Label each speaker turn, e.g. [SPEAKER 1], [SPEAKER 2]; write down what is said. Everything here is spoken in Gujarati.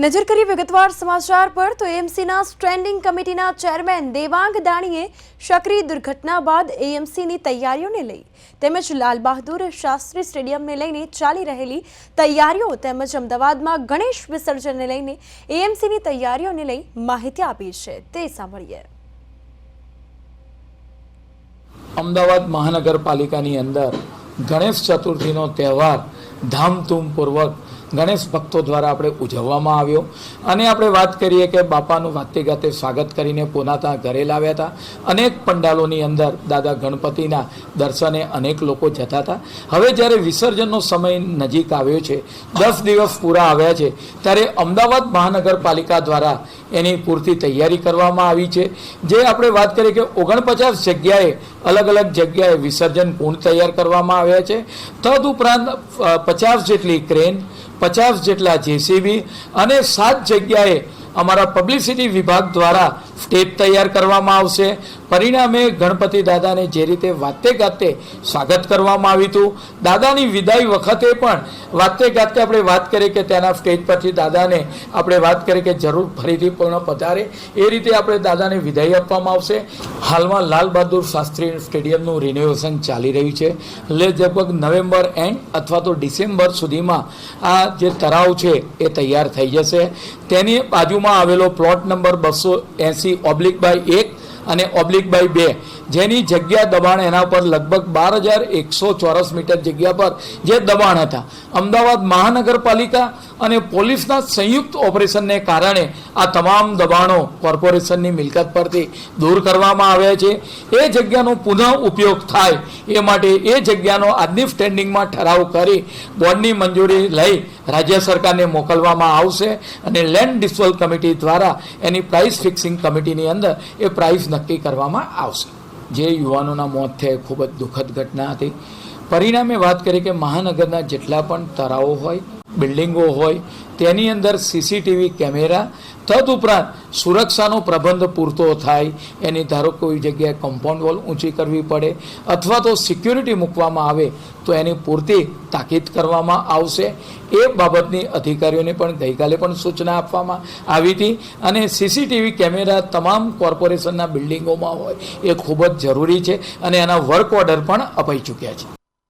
[SPEAKER 1] નજર કરીએ વિગતવાર સમાચાર પર તો એએમસીના સ્ટેન્ડિંગ કમિટીના ચેરમેન દેવાંગ દાણીએ શકરી દુર્ઘટના બાદ એએમસીની તૈયારીઓને લઈ તેમજ લાલ બહાદુર શાસ્ત્રી સ્ટેડિયમને લઈને ચાલી રહેલી તૈયારીઓ તેમજ અમદાવાદમાં ગણેશ વિસર્જનને લઈને એએમસીની તૈયારીઓને લઈ માહિતી આપી છે. તે સાંભળીએ.
[SPEAKER 2] અમદાવાદ મહાનગરપાલિકાની અંદર ગણેશ ચતુર્થીનો તહેવાર ધામધૂમપૂર્વક ગણેશ ભક્તો દ્વારા આપણે ઉજવવામાં આવ્યો અને આપણે વાત કરીએ કે બાપાનું વાતે ગાતે સ્વાગત કરીને પોતાના ઘરે લાવ્યા હતા. અનેક પંડાલોની અંદર દાદા ગણપતિના દર્શને અનેક લોકો જતા હતા. હવે જ્યારે વિસર્જનનો સમય નજીક આવ્યો છે, 10 દિવસ પૂરા આવ્યા છે, ત્યારે અમદાવાદ મહાનગરપાલિકા દ્વારા એની પૂરતી તૈયારી કરવામાં આવી છે. જે આપણે વાત કરીએ કે 49 જગ્યાએ અલગ અલગ જગ્યાએ વિસર્જન કુંડ તૈયાર કરવામાં આવ્યા છે. તદુપરાંત 50 જેટલી ક્રેન, 50 જેટલા જેસીબી અને 7 જગ્યાએ અમારા પબ્લિસિટી વિભાગ દ્વારા સ્ટેજ તૈયાર કરવામાં આવશે. પરિણામે ગણપતિ દાદાને જે રીતે વાતે ગાતે સ્વાગત કરવામાં આવ્યું હતું, દાદાની વિદાય વખતે પણ વાતે ગાતે આપણે વાત કરીએ કે તેના સ્ટેજ પરથી દાદાને આપણે વાત કરીએ કે જરૂર ફરીથી પૂર્ણ પધારે એ રીતે આપણે દાદાને વિદાય આપવામાં આવશે. હાલમાં લાલ બહાદુર શાસ્ત્રી સ્ટેડિયમનું રિનોવેશન ચાલી રહ્યું છે. એટલે લગભગ નવેમ્બર એન્ડ અથવા તો ડિસેમ્બર સુધીમાં આ જે તળાવ છે એ તૈયાર થઈ જશે. તેની બાજુમાં આવેલો પ્લોટ નંબર 280/1 અને /2 જેની જગ્યા દબાણ એના પર લગભગ 12,100 ચોરસ મીટર જગ્યા પર જે દબાણ હતા, અમદાવાદ મહાનગરપાલિકા અને પોલીસના સંયુક્ત ઓપરેશનને કારણે આ તમામ દબાણો કોર્પોરેશનની મિલકત પરથી દૂર કરવામાં આવ્યા છે. એ જગ્યાનો પુનઃ ઉપયોગ થાય એ માટે એ જગ્યાનો આજની સ્ટેન્ડિંગમાં ઠરાવ કરી બોર્ડની મંજૂરી લઈ રાજ્ય સરકારને મોકલવામાં આવશે અને લેન્ડ ડિસ્પોઝલ કમિટી દ્વારા એની પ્રાઇસ ફિક્સિંગ કમિટીની અંદર એ પ્રાઇસ નક્કી કરવામાં આવશે. જે યુવાનોના મોત થયા ખૂબ જ દુઃખદ ઘટના હતી. પરિણામે વાત કરીએ કે મહાનગરના જેટલા પણ તળાવો હોય, બિલ્ડિંગો હોય, તેની અંદર સીસીટીવી કેમેરા, તદુપરાંત સુરક્ષાનો પ્રબંધ પૂરતો થાય એની ધારો કોઈ જગ્યાએ કમ્પાઉન્ડ વોલ ઊંચી કરવી પડે અથવા તો સિક્યુરિટી મૂકવામાં આવે તો એની પૂરતી તાકીદ કરવામાં આવશે. એ બાબતની અધિકારીઓને પણ ગઈકાલે પણ સૂચના આપવામાં આવી હતી અને સીસીટીવી કેમેરા તમામ કોર્પોરેશનના બિલ્ડિંગોમાં હોય એ ખૂબ જ જરૂરી છે અને એના વર્ક ઓર્ડર પણ અપાઈ ચૂક્યા છે.